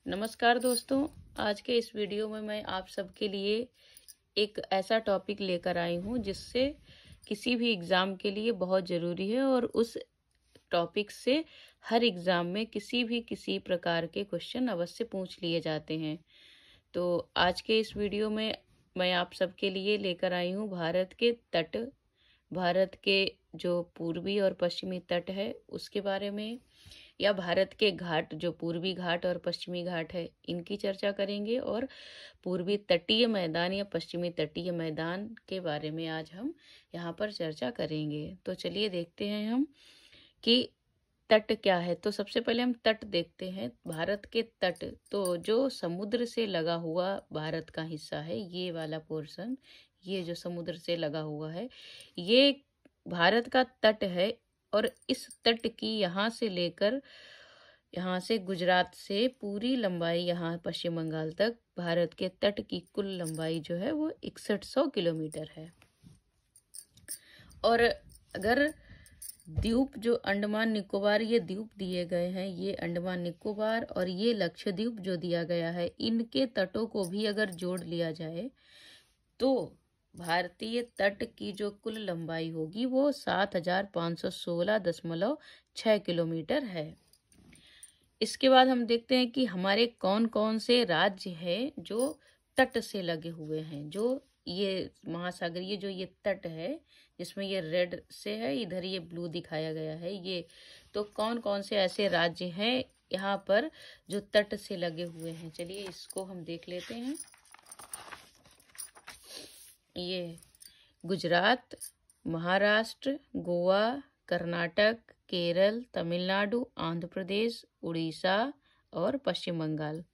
नमस्कार दोस्तों। आज के इस वीडियो में मैं आप सबके लिए एक ऐसा टॉपिक लेकर आई हूँ जिससे किसी भी एग्ज़ाम के लिए बहुत ज़रूरी है और उस टॉपिक से हर एग्ज़ाम में किसी प्रकार के क्वेश्चन अवश्य पूछ लिए जाते हैं। तो आज के इस वीडियो में मैं आप सबके लिए लेकर आई हूँ भारत के जो पूर्वी और पश्चिमी तट है उसके बारे में, या भारत के घाट जो पूर्वी घाट और पश्चिमी घाट है इनकी चर्चा करेंगे, और पूर्वी तटीय मैदान या पश्चिमी तटीय मैदान के बारे में आज हम यहाँ पर चर्चा करेंगे। तो चलिए देखते हैं हम कि तट क्या है। तो सबसे पहले हम तट देखते हैं। भारत के तट, तो जो समुद्र से लगा हुआ भारत का हिस्सा है, ये वाला पोर्शन, ये जो समुद्र से लगा हुआ है ये भारत का तट है। और इस तट की यहाँ से गुजरात से पूरी लंबाई यहाँ पश्चिम बंगाल तक भारत के तट की कुल लंबाई जो है वो 6100 किलोमीटर है। और अगर द्वीप जो अंडमान निकोबार ये द्वीप दिए गए हैं, ये अंडमान निकोबार और ये लक्षद्वीप जो दिया गया है, इनके तटों को भी अगर जोड़ लिया जाए तो भारतीय तट की जो कुल लंबाई होगी वो 7516.6 किलोमीटर है। इसके बाद हम देखते हैं कि हमारे कौन कौन से राज्य हैं जो तट से लगे हुए हैं। जो ये महासागरीय जो ये तट है जिसमें ये रेड से है, इधर ये ब्लू दिखाया गया है, ये तो कौन कौन से ऐसे राज्य हैं यहाँ पर जो तट से लगे हुए हैं, चलिए इसको हम देख लेते हैं। ये गुजरात, महाराष्ट्र, गोवा, कर्नाटक, केरल, तमिलनाडु, आंध्र प्रदेश, उड़ीसा और पश्चिम बंगाल।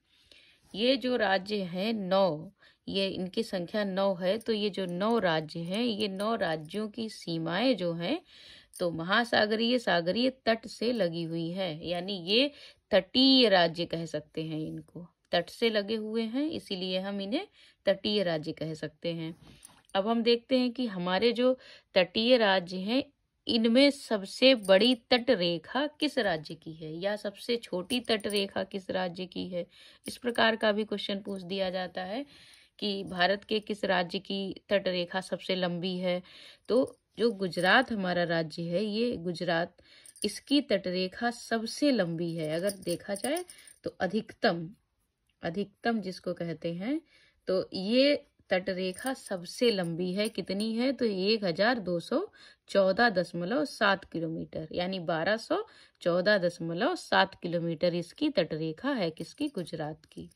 ये जो राज्य हैं 9, ये इनकी संख्या 9 है। तो ये जो 9 राज्य हैं, ये 9 राज्यों की सीमाएं जो हैं तो महासागरीय सागरीय तट से लगी हुई है, यानी ये तटीय राज्य कह सकते हैं। इनको तट से लगे हुए हैं इसीलिए हम इन्हें तटीय राज्य कह सकते हैं। अब हम देखते हैं कि हमारे जो तटीय राज्य हैं इनमें सबसे बड़ी तट रेखा किस राज्य की है, या सबसे छोटी तट रेखा किस राज्य की है। इस प्रकार का भी क्वेश्चन पूछ दिया जाता है कि भारत के किस राज्य की तट रेखा सबसे लंबी है। तो जो गुजरात हमारा राज्य है, ये गुजरात, इसकी तट रेखा सबसे लंबी है। अगर देखा जाए तो अधिकतम जिसको कहते हैं, तो ये तट रेखा सबसे लंबी है। कितनी है तो 1214.7 किलोमीटर, यानी 1214.7 किलोमीटर इसकी तट रेखा है किसकी, गुजरात की।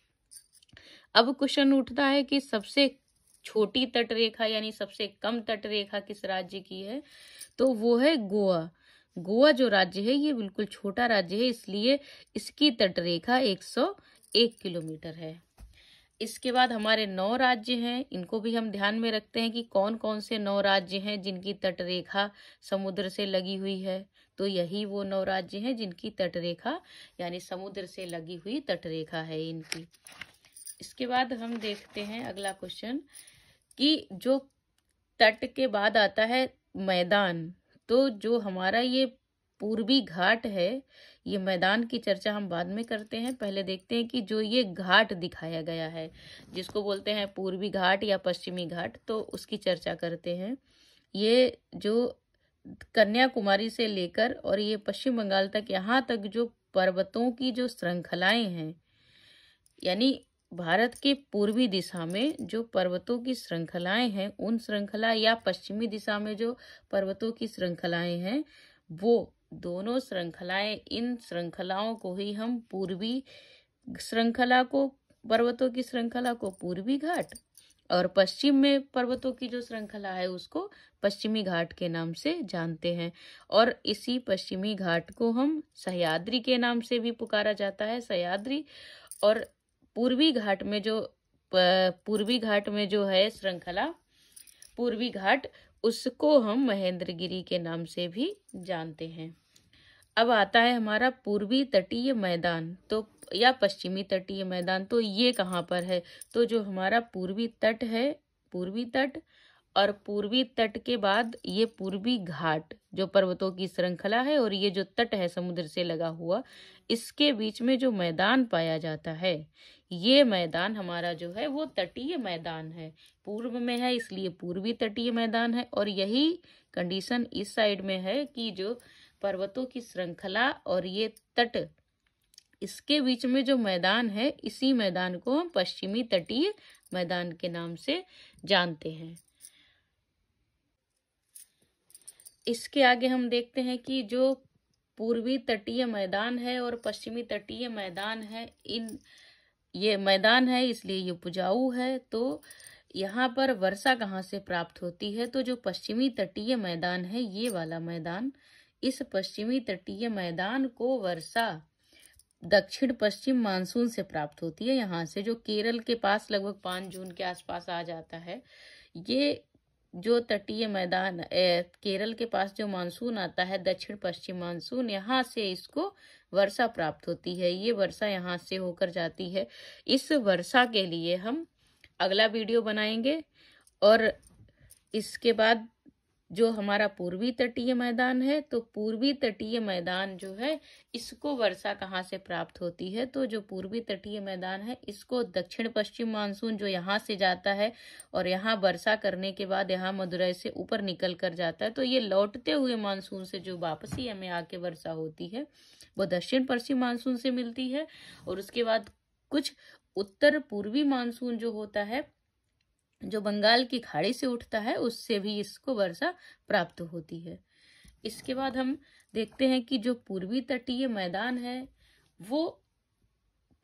अब क्वेश्चन उठता है कि सबसे छोटी तट रेखा यानी सबसे कम तट रेखा किस राज्य की है, तो वो है गोवा। गोवा जो राज्य है ये बिल्कुल छोटा राज्य है, इसलिए इसकी तट रेखा 101 किलोमीटर है। इसके बाद हमारे 9 राज्य हैं, इनको भी हम ध्यान में रखते हैं कि कौन कौन से 9 राज्य हैं जिनकी तट रेखा समुद्र से लगी हुई है। तो यही वो 9 राज्य हैं जिनकी तट रेखा यानी समुद्र से लगी हुई तट रेखा है इनकी। इसके बाद हम देखते हैं अगला क्वेश्चन कि जो तट के बाद आता है मैदान। तो जो हमारा ये पूर्वी घाट है, ये मैदान की चर्चा हम बाद में करते हैं। पहले देखते हैं कि जो ये घाट दिखाया गया है जिसको बोलते हैं पूर्वी घाट या पश्चिमी घाट, तो उसकी चर्चा करते हैं। ये जो कन्याकुमारी से लेकर और ये पश्चिम बंगाल तक, यहाँ तक जो पर्वतों की जो श्रृंखलाएं हैं, यानी भारत के पूर्वी दिशा में जो पर्वतों की श्रृंखलाएं हैं, उन श्रृंखला या पश्चिमी दिशा में जो पर्वतों की श्रृंखलाएं हैं, वो दोनों श्रृंखलाएं, इन श्रृंखलाओं को ही हम पूर्वी श्रृंखला को, पर्वतों की श्रृंखला को पूर्वी घाट, और पश्चिम में पर्वतों की जो श्रृंखला है उसको पश्चिमी घाट के नाम से जानते हैं। और इसी पश्चिमी घाट को हम सह्याद्री के नाम से भी पुकारा जाता है, सह्याद्री। और पूर्वी घाट में जो है श्रृंखला पूर्वी घाट, उसको हम महेंद्रगिरी के नाम से भी जानते हैं। अब आता है हमारा पूर्वी तटीय मैदान, तो या पश्चिमी तटीय मैदान, तो ये कहाँ पर है। तो जो हमारा पूर्वी तट है, पूर्वी तट और पूर्वी तट के बाद ये पूर्वी घाट जो पर्वतों की श्रृंखला है और ये जो तट है समुद्र से लगा हुआ, इसके बीच में जो मैदान पाया जाता है, ये मैदान हमारा जो है वो तटीय मैदान है। पूर्व में है इसलिए पूर्वी तटीय मैदान है, और यही कंडीशन इस साइड में है कि जो पर्वतों की श्रृंखला और ये तट, इसके बीच में जो मैदान है, इसी मैदान को हम पश्चिमी तटीय मैदान के नाम से जानते हैं। इसके आगे हम देखते हैं कि जो पूर्वी तटीय मैदान है और पश्चिमी तटीय मैदान है, ये मैदान है इसलिए ये उपजाऊ है। तो यहाँ पर वर्षा कहाँ से प्राप्त होती है? तो जो पश्चिमी तटीय मैदान है, ये वाला मैदान, इस पश्चिमी तटीय मैदान को वर्षा दक्षिण पश्चिम मानसून से प्राप्त होती है। यहाँ से जो केरल के पास लगभग 5 जून के आसपास आ जाता है, ये जो तटीय मैदान केरल के पास जो मानसून आता है, दक्षिण पश्चिम मानसून, यहाँ से इसको वर्षा प्राप्त होती है। ये वर्षा यहाँ से होकर जाती है। इस वर्षा के लिए हम अगला वीडियो बनाएंगे। और इसके बाद जो हमारा पूर्वी तटीय मैदान है, तो पूर्वी तटीय मैदान जो है, इसको वर्षा कहाँ से प्राप्त होती है? तो जो पूर्वी तटीय मैदान है, इसको दक्षिण पश्चिम मानसून जो यहाँ से जाता है और यहाँ वर्षा करने के बाद यहाँ मदुरई से ऊपर निकल कर जाता है, तो ये लौटते हुए मानसून से जो वापसी हमें आके वर्षा होती है, वो दक्षिण पश्चिम मानसून से मिलती है। और उसके बाद कुछ उत्तर पूर्वी मानसून जो होता है, जो बंगाल की खाड़ी से उठता है, उससे भी इसको वर्षा प्राप्त होती है। इसके बाद हम देखते हैं कि जो पूर्वी तटीय मैदान है, वो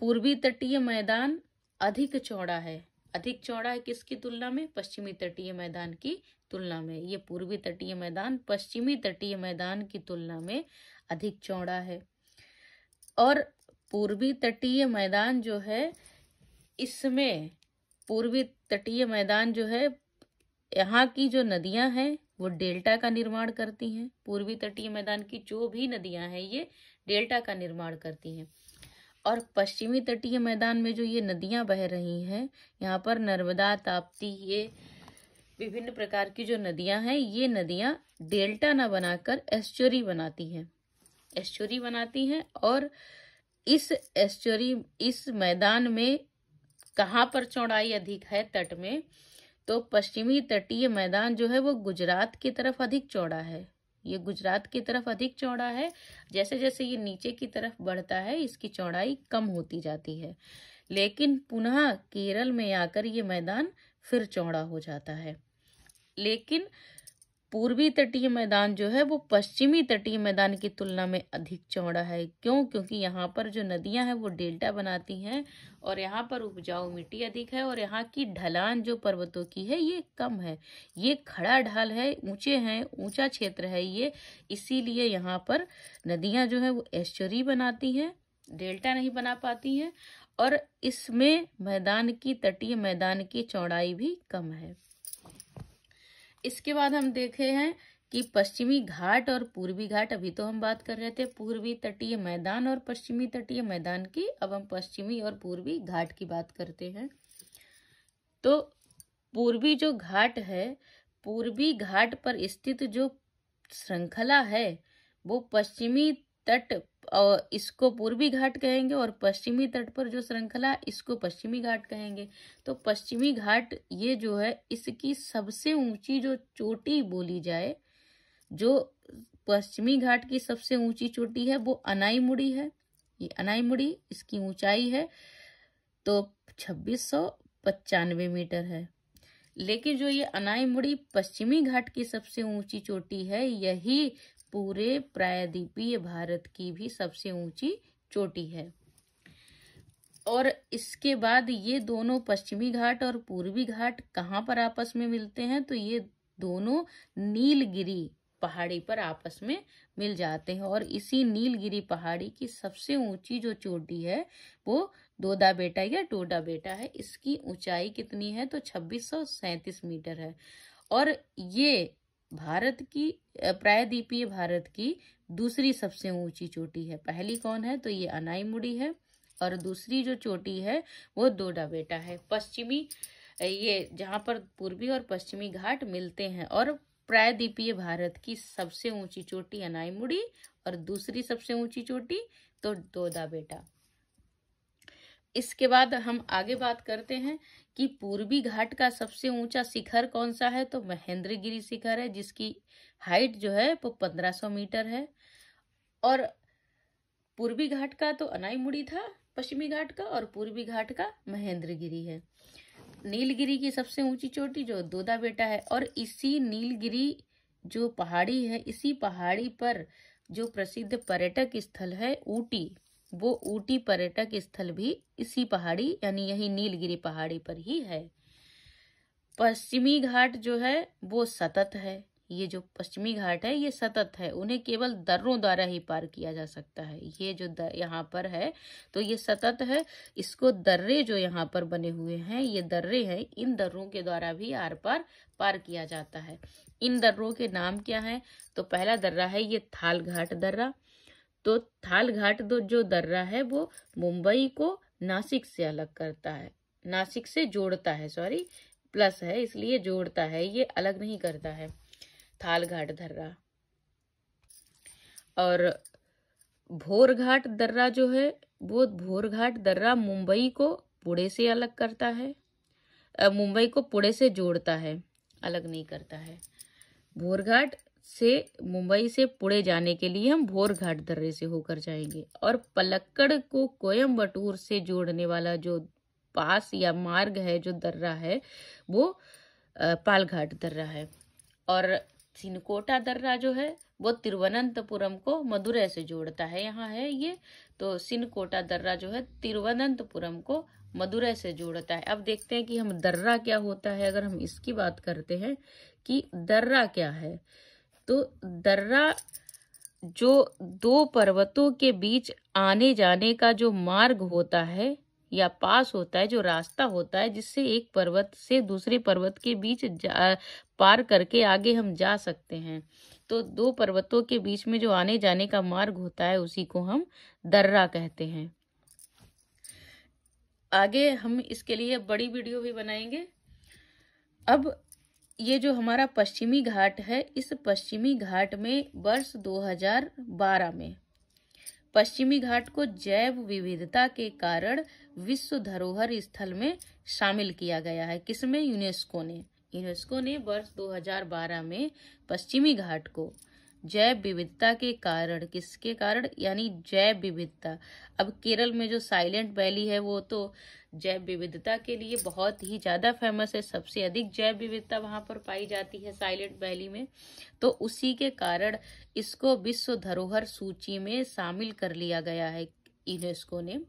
पूर्वी तटीय मैदान अधिक चौड़ा है। अधिक चौड़ा है किसकी तुलना में? पश्चिमी तटीय मैदान की तुलना में। ये पूर्वी तटीय मैदान पश्चिमी तटीय मैदान की तुलना में अधिक चौड़ा है। और पूर्वी तटीय मैदान जो है, इसमें पूर्वी तटीय मैदान जो है, यहाँ की जो नदियां हैं वो डेल्टा का निर्माण करती हैं। पूर्वी तटीय मैदान की जो भी नदियां हैं, ये डेल्टा का निर्माण करती हैं। और पश्चिमी तटीय मैदान में जो ये नदियां बह रही हैं, यहाँ पर नर्मदा, ताप्ती, ये विभिन्न प्रकार की जो नदियां हैं, ये नदियां डेल्टा ना बनाकर एस्चुरी बनाती हैं। एस्चुरी बनाती हैं। और इस एस्चुरी, इस मैदान में कहाँ पर चौड़ाई अधिक है तट में? तो पश्चिमी तटीय मैदान जो है वो गुजरात की तरफ अधिक चौड़ा है। ये गुजरात की तरफ अधिक चौड़ा है। जैसे जैसे ये नीचे की तरफ बढ़ता है, इसकी चौड़ाई कम होती जाती है। लेकिन पुनः केरल में आकर ये मैदान फिर चौड़ा हो जाता है। लेकिन पूर्वी तटीय मैदान जो है वो पश्चिमी तटीय मैदान की तुलना में अधिक चौड़ा है। क्यों? क्योंकि यहाँ पर जो नदियां हैं वो डेल्टा बनाती हैं और यहाँ पर उपजाऊ मिट्टी अधिक है, और यहाँ की ढलान जो पर्वतों की है ये कम है। ये खड़ा ढाल है, ऊंचे हैं, ऊंचा क्षेत्र है ये, इसीलिए यहाँ पर नदियां जो है वो एस्चुरी बनाती हैं, डेल्टा नहीं बना पाती हैं। और इसमें मैदान की, तटीय मैदान की चौड़ाई भी कम है। इसके बाद हम देखे हैं कि पश्चिमी घाट और पूर्वी घाट। अभी तो हम बात कर रहे थे पूर्वी तटीय मैदान और पश्चिमी तटीय मैदान की, अब हम पश्चिमी और पूर्वी घाट की बात करते हैं। तो पूर्वी जो घाट है, पूर्वी घाट पर स्थित जो श्रृंखला है, वो पश्चिमी तट, और इसको पूर्वी घाट कहेंगे, और पश्चिमी तट पर जो श्रृंखला, इसको पश्चिमी घाट कहेंगे। तो पश्चिमी घाट ये जो है, इसकी सबसे ऊंची जो चोटी बोली जाए, जो पश्चिमी घाट की सबसे ऊंची चोटी है, वो अनाईमुड़ी है। ये अनाईमुड़ी, इसकी ऊंचाई है तो 2695 मीटर है। लेकिन जो ये अनाईमुड़ी पश्चिमी घाट की सबसे ऊंची चोटी है, यही पूरे प्रायद्वीपीय भारत की भी सबसे ऊंची चोटी है। और इसके बाद ये दोनों पश्चिमी घाट और पूर्वी घाट कहाँ पर आपस में मिलते हैं? तो ये दोनों नीलगिरी पहाड़ी पर आपस में मिल जाते हैं। और इसी नीलगिरी पहाड़ी की सबसे ऊंची जो चोटी है वो दोदा बेटा या टोडा बेटा है। इसकी ऊंचाई कितनी है? तो 2637 मीटर है। और ये भारत की, प्रायद्वीपीय भारत की दूसरी सबसे ऊंची चोटी है। पहली कौन है? तो ये अनाईमुड़ी है, और दूसरी जो चोटी है वो दोडा बेटा है। पश्चिमी ये जहाँ पर पूर्वी और पश्चिमी घाट मिलते हैं। और प्रायद्वीपीय भारत की सबसे ऊंची चोटी अनाईमुड़ी और दूसरी सबसे ऊंची चोटी तो दोदा बेटा। इसके बाद हम आगे बात करते हैं कि पूर्वी घाट का सबसे ऊंचा शिखर कौन सा है, तो महेंद्रगिरी शिखर है, जिसकी हाइट जो है वो 1500 मीटर है। और पूर्वी घाट का तो अनाईमुड़ी था पश्चिमी घाट का, और पूर्वी घाट का महेंद्रगिरी है। नीलगिरी की सबसे ऊंची चोटी जो दोदा बेटा है। और इसी नीलगिरी जो पहाड़ी है, इसी पहाड़ी पर जो प्रसिद्ध पर्यटक स्थल है ऊटी, वो ऊटी पर्यटक स्थल भी इसी पहाड़ी यानी यही नीलगिरी पहाड़ी पर ही है। पश्चिमी घाट जो है वो सतत है। ये जो पश्चिमी घाट है ये सतत है, उन्हें केवल दर्रों द्वारा ही पार किया जा सकता है। ये जो यहाँ पर है तो ये सतत है, इसको दर्रे जो यहाँ पर बने हुए हैं ये दर्रे हैं, इन दर्रों के द्वारा भी आर पार किया जाता है। इन दर्रों के नाम क्या है, तो पहला दर्रा है ये थाल घाट दर्रा। तो थाल घाट जो दर्रा है वो मुंबई को नासिक से अलग करता है, नासिक से जोड़ता है, सॉरी प्लस है इसलिए जोड़ता है, ये अलग नहीं करता है थाल घाट दर्रा। और भोर घाट दर्रा जो है वो भोर घाट दर्रा मुंबई को पुणे से अलग करता है, मुंबई को पुणे से जोड़ता है, अलग नहीं करता है। भोर घाट से मुंबई से पुणे जाने के लिए हम भोर घाट दर्रे से होकर जाएंगे। और पलक्कड़ को कोयम्बटूर से जोड़ने वाला जो पास या मार्ग है, जो दर्रा है वो पालघाट दर्रा है। और सिनकोटा दर्रा जो है वो तिरुवनंतपुरम को मदुरै से जोड़ता है, यहाँ है ये। तो सिनकोटा दर्रा जो है तिरुवनंतपुरम को मदुरै से जोड़ता है। अब देखते हैं कि हम दर्रा क्या होता है। अगर हम इसकी बात करते हैं कि दर्रा क्या है, तो दर्रा जो दो पर्वतों के बीच आने जाने का जो मार्ग होता है या पास होता है, जो रास्ता होता है जिससे एक पर्वत से दूसरे पर्वत के बीच पार करके आगे हम जा सकते हैं। तो दो पर्वतों के बीच में जो आने जाने का मार्ग होता है उसी को हम दर्रा कहते हैं। आगे हम इसके लिए बड़ी वीडियो भी बनाएंगे। अब ये जो हमारा पश्चिमी घाट है, इस पश्चिमी घाट में वर्ष 2012 में पश्चिमी घाट को जैव विविधता के कारण विश्व धरोहर स्थल में शामिल किया गया है। किसमें? यूनेस्को ने वर्ष 2012 में पश्चिमी घाट को जैव विविधता के कारण, किसके कारण? यानी जैव विविधता। अब केरल में जो साइलेंट वैली है वो तो जैव विविधता के लिए बहुत ही ज्यादा फेमस है, सबसे अधिक जैव विविधता वहां पर पाई जाती है साइलेंट वैली में। तो उसी के कारण इसको विश्व धरोहर सूची में शामिल कर लिया गया है यूनेस्को ने।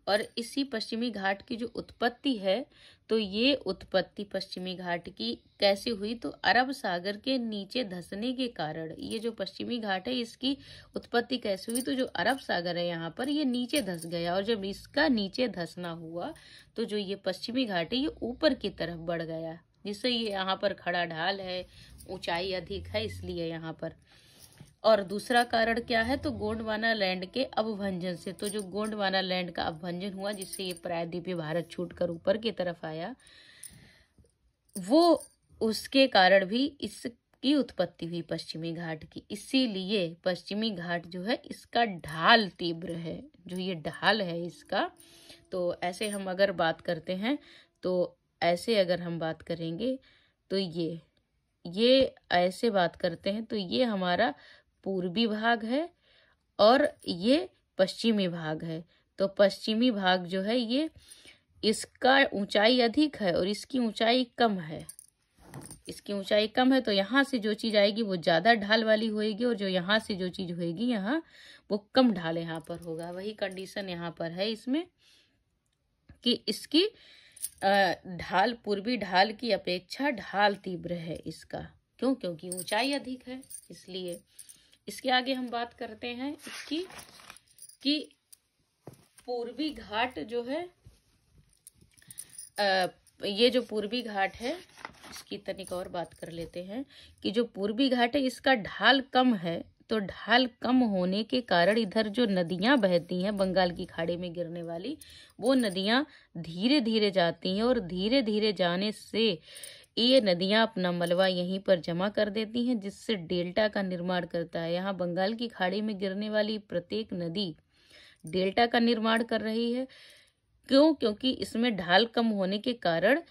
और इसी पश्चिमी घाट की जो उत्पत्ति है, तो ये उत्पत्ति पश्चिमी घाट की कैसे हुई, तो अरब सागर के नीचे धंसने के कारण ये जो पश्चिमी घाट है इसकी उत्पत्ति कैसे हुई, तो जो अरब सागर है यहाँ पर ये नीचे धंस गया, और जब इसका नीचे धंसना हुआ तो जो ये पश्चिमी घाट है ये ऊपर की तरफ बढ़ गया, जिससे ये यहाँ पर खड़ा ढाल है, ऊंचाई अधिक है इसलिए यहाँ पर। और दूसरा कारण क्या है, तो गोंडवाना लैंड के अवभंजन से। तो जो गोंडवाना लैंड का अवभंजन हुआ जिससे ये प्रायद्वीपीय भारत छूटकर ऊपर की तरफ आया, वो उसके कारण भी इसकी उत्पत्ति हुई पश्चिमी घाट की। इसीलिए पश्चिमी घाट जो है इसका ढाल तीव्र है, जो ये ढाल है इसका। तो ऐसे हम अगर बात करते हैं, तो ऐसे अगर हम बात करेंगे तो ये ऐसे बात करते हैं तो ये हमारा पूर्वी भाग है और ये पश्चिमी भाग है। तो पश्चिमी भाग जो है ये इसका ऊंचाई अधिक है और इसकी ऊंचाई कम है, इसकी ऊंचाई कम है, तो यहाँ से जो चीज आएगी वो ज्यादा ढाल वाली होएगी, और जो यहाँ से जो चीज होएगी यहाँ वो कम ढाल यहाँ पर होगा। वही कंडीशन यहाँ पर है इसमें कि इसकी ढाल पूर्वी ढाल की अपेक्षा ढाल तीव्र है इसका। क्यों? क्योंकि ऊंचाई अधिक है इसलिए। इसके आगे हम बात करते हैं इसकी कि पूर्वी घाट जो है, ये जो पूर्वी घाट है इसकी तनिक और बात कर लेते हैं कि जो पूर्वी घाट है इसका ढाल कम है, तो ढाल कम होने के कारण इधर जो नदियां बहती हैं बंगाल की खाड़ी में गिरने वाली, वो नदियां धीरे धीरे जाती हैं और धीरे धीरे जाने से ये नदियां अपना मलबा यहीं पर जमा कर देती हैं, जिससे डेल्टा का निर्माण करता है। यहाँ बंगाल की खाड़ी में गिरने वाली प्रत्येक नदी डेल्टा का निर्माण कर रही है। क्यों? क्योंकि इसमें ढाल कम होने के कारण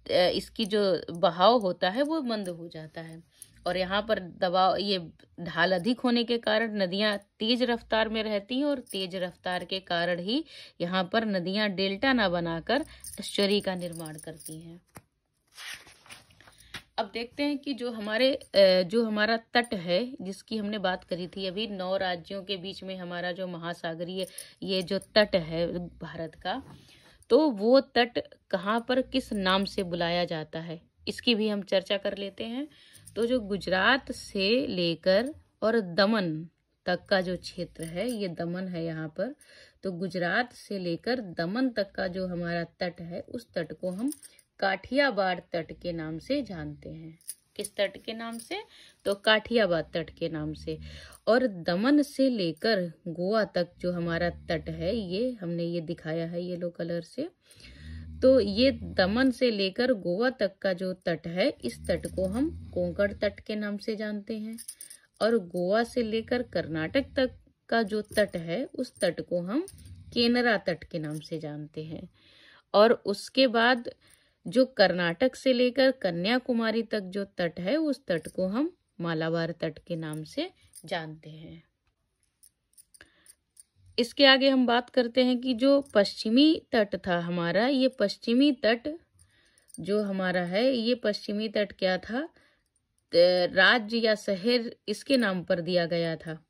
इसकी जो बहाव होता है वो मंद हो जाता है, और यहाँ पर दबाव, ये ढाल अधिक होने के कारण नदियाँ तेज रफ्तार में रहती हैं, और तेज रफ्तार के कारण ही यहाँ पर नदियाँ डेल्टा ना बनाकर एस्चुरी का निर्माण करती हैं। अब देखते हैं कि जो हमारा तट है, जिसकी हमने बात करी थी अभी, 9 राज्यों के बीच में हमारा जो महासागरीय ये जो तट है भारत का, तो वो तट कहाँ पर किस नाम से बुलाया जाता है, इसकी भी हम चर्चा कर लेते हैं। तो जो गुजरात से लेकर और दमन तक का जो क्षेत्र है, ये दमन है यहाँ पर, तो गुजरात से लेकर दमन तक का जो हमारा तट है, उस तट को हम काठियावाड़ तट के नाम से जानते हैं। किस तट के नाम से? तो काठियावाड़ तट के नाम से। और दमन से लेकर गोवा तक जो हमारा तट है, ये हमने ये दिखाया है येलो कलर से, तो ये दमन से लेकर गोवा तक का जो तट है, इस तट को हम कोंकण तट के नाम से जानते हैं। और गोवा से लेकर कर्नाटक तक का जो तट है, उस तट को हम केनरा तट के नाम से जानते हैं। और उसके बाद जो कर्नाटक से लेकर कन्याकुमारी तक जो तट है, उस तट को हम मालाबार तट के नाम से जानते हैं। इसके आगे हम बात करते हैं कि जो पश्चिमी तट था हमारा, ये पश्चिमी तट जो हमारा है, ये पश्चिमी तट क्या था? राज्य या शहर इसके नाम पर दिया गया था।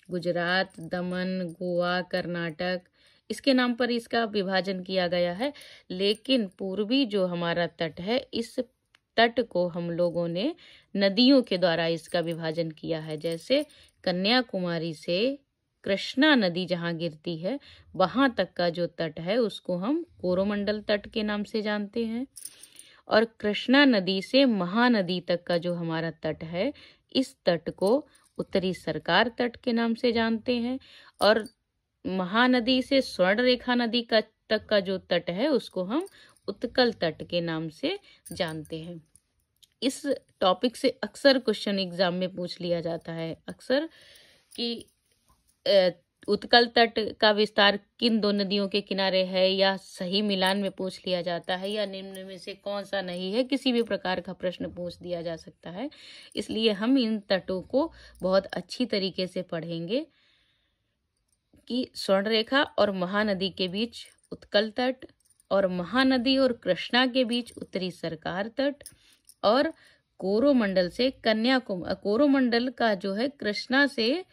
गुजरात, दमन, गोवा, कर्नाटक, इसके नाम पर इसका विभाजन किया गया है। लेकिन पूर्वी जो हमारा तट है, इस तट को हम लोगों ने नदियों के द्वारा इसका विभाजन किया है। जैसे कन्याकुमारी से कृष्णा नदी जहाँ गिरती है, वहां तक का जो तट है, उसको हम कोरोमंडल तट के नाम से जानते हैं। और कृष्णा नदी से महानदी तक का जो हमारा तट है, इस तट को उत्तरी सरकार तट के नाम से जानते हैं। और महानदी से स्वर्ण रेखा नदी का तक का जो तट है, उसको हम उत्कल तट के नाम से जानते हैं। इस टॉपिक से अक्सर क्वेश्चन एग्जाम में पूछ लिया जाता है अक्सर कि उत्कल तट का विस्तार किन दो नदियों के किनारे है, या सही मिलान में पूछ लिया जाता है, या निम्न में से कौन सा नहीं है, किसी भी प्रकार का प्रश्न पूछ दिया जा सकता है। इसलिए हम इन तटों को बहुत अच्छी तरीके से पढ़ेंगे कि स्वर्ण रेखा और महानदी के बीच उत्कल तट, और महानदी और कृष्णा के बीच उत्तरी सरकार तट, और कोरोमंडल से कन्याकुमारी, कोरोमंडल का जो है कृष्णा से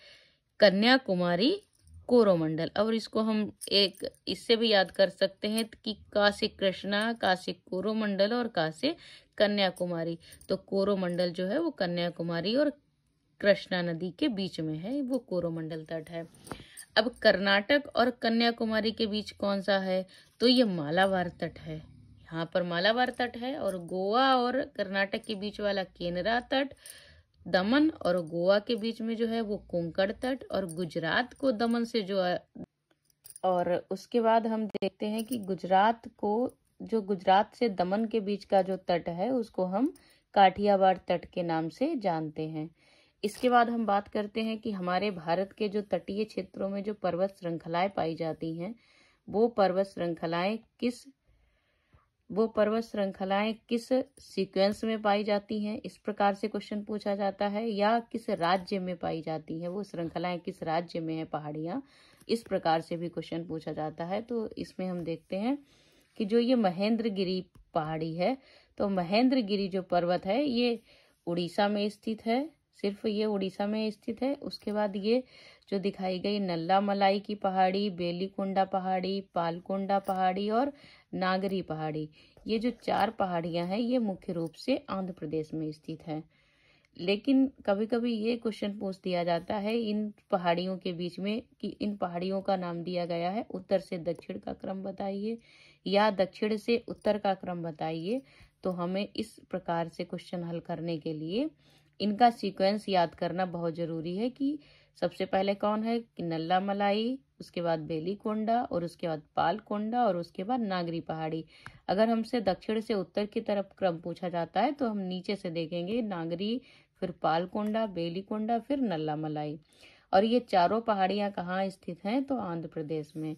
कन्याकुमारी कोरोमंडल। और इसको हम एक इससे भी याद कर सकते हैं कि का से कृष्णा, का से कोरोमंडल और का से कन्याकुमारी। तो कोरोमंडल जो है वो कन्याकुमारी और कृष्णा नदी के बीच में है, वो कोरोमंडल तट है। अब कर्नाटक और कन्याकुमारी के बीच कौन सा है? तो ये मालाबार तट है। यहाँ पर मालाबार तट है। और गोवा और कर्नाटक के बीच वाला केनरा तट, दमन और गोवा के बीच में जो है वो कोंकण तट, और गुजरात को दमन से जो है, और उसके बाद हम देखते हैं कि गुजरात को, जो गुजरात से दमन के बीच का जो तट है, उसको हम काठियावाड़ तट के नाम से जानते हैं। इसके बाद हम बात करते हैं कि हमारे भारत के जो तटीय क्षेत्रों में जो पर्वत श्रृंखलाएं पाई जाती हैं, वो पर्वत श्रृंखलाएं किस सीक्वेंस में पाई जाती हैं, इस प्रकार से क्वेश्चन पूछा जाता है। या किस राज्य में पाई जाती है, वो श्रृंखलाएं किस राज्य में है पहाड़ियाँ, इस प्रकार से भी क्वेश्चन पूछा जाता है। तो इसमें हम देखते हैं कि जो ये महेंद्रगिरी पहाड़ी है, तो महेंद्रगिरी जो पर्वत है, ये उड़ीसा में स्थित है, सिर्फ ये उड़ीसा में स्थित है। उसके बाद ये जो दिखाई गई नल्ला मलाई की पहाड़ी, बेलीकोंडा पहाड़ी, पालकोंडा पहाड़ी और नागरी पहाड़ी, ये जो 4 पहाड़ियां हैं, ये मुख्य रूप से आंध्र प्रदेश में स्थित है। लेकिन कभी कभी ये क्वेश्चन पूछ दिया जाता है इन पहाड़ियों के बीच में कि इन पहाड़ियों का नाम दिया गया है, उत्तर से दक्षिण का क्रम बताइए या दक्षिण से उत्तर का क्रम बताइए। तो हमें इस प्रकार से क्वेश्चन हल करने के लिए इनका सीक्वेंस याद करना बहुत जरूरी है कि सबसे पहले कौन है कि नल्ला मलाई, उसके बाद बेलीकोंडा और उसके बाद पालकोंडा और उसके बाद नागरी पहाड़ी। अगर हमसे दक्षिण से उत्तर की तरफ क्रम पूछा जाता है तो हम नीचे से देखेंगे नागरी, फिर पालकोंडा, बेलीकोंडा, फिर नल्ला मलाई। और ये चारों पहाड़ियां कहाँ स्थित हैं तो आंध्र प्रदेश में।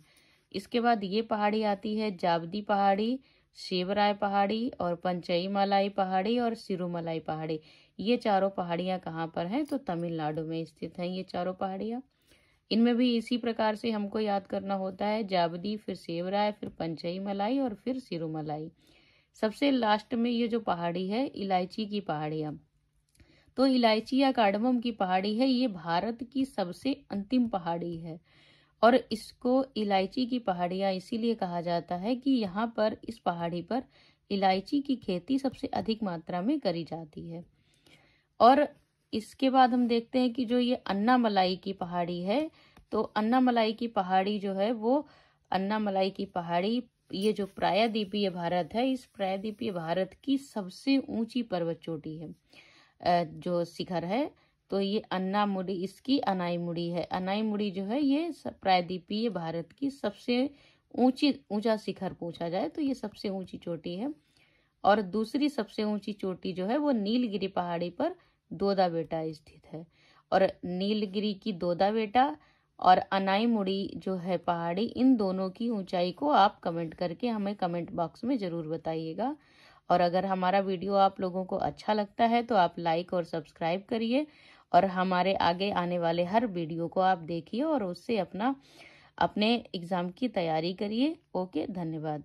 इसके बाद ये पहाड़ी आती है जाबदी पहाड़ी, शिवराय पहाड़ी और पंचई मलाई पहाड़ी और सिरुमलाई पहाड़ी। ये चारों पहाड़ियां कहाँ पर हैं तो तमिलनाडु में स्थित हैं ये चारों पहाड़ियां। इनमें भी इसी प्रकार से हमको याद करना होता है, जाबदी, फिर शिवराय, फिर पंचई मलाई और फिर सिरुमलाई। सबसे लास्ट में ये जो पहाड़ी है इलायची की पहाड़ियां, तो इलायची या कार्डमम की पहाड़ी है, ये भारत की सबसे अंतिम पहाड़ी है। और इसको इलायची की पहाड़ियां इसीलिए कहा जाता है कि यहाँ पर इस पहाड़ी पर इलायची की खेती सबसे अधिक मात्रा में करी जाती है। और इसके बाद हम देखते हैं कि जो ये अन्नामलाई की पहाड़ी है, तो अन्नामलाई की पहाड़ी जो है वो अन्नामलाई की पहाड़ी, ये जो प्रायद्वीपीय भारत है, इस प्रायद्वीपीय भारत की सबसे ऊंची पर्वत चोटी है, जो शिखर है। तो ये अन्नामुडी, इसकी अनाईमुड़ी है। अनाईमुड़ी जो है ये प्रायद्वीपीय भारत की सबसे ऊंचा शिखर पूछा जाए तो ये सबसे ऊंची चोटी है। और दूसरी सबसे ऊंची चोटी जो है वो नीलगिरी पहाड़ी पर दोदा बेटा स्थित है। और नीलगिरी की दोदा बेटा और अनाईमुड़ी जो है पहाड़ी, इन दोनों की ऊंचाई को आप कमेंट करके हमें कमेंट बॉक्स में जरूर बताइएगा। और अगर हमारा वीडियो आप लोगों को अच्छा लगता है तो आप लाइक और सब्सक्राइब करिए और हमारे आगे आने वाले हर वीडियो को आप देखिए और उससे अपने एग्जाम की तैयारी करिए। ओके, धन्यवाद।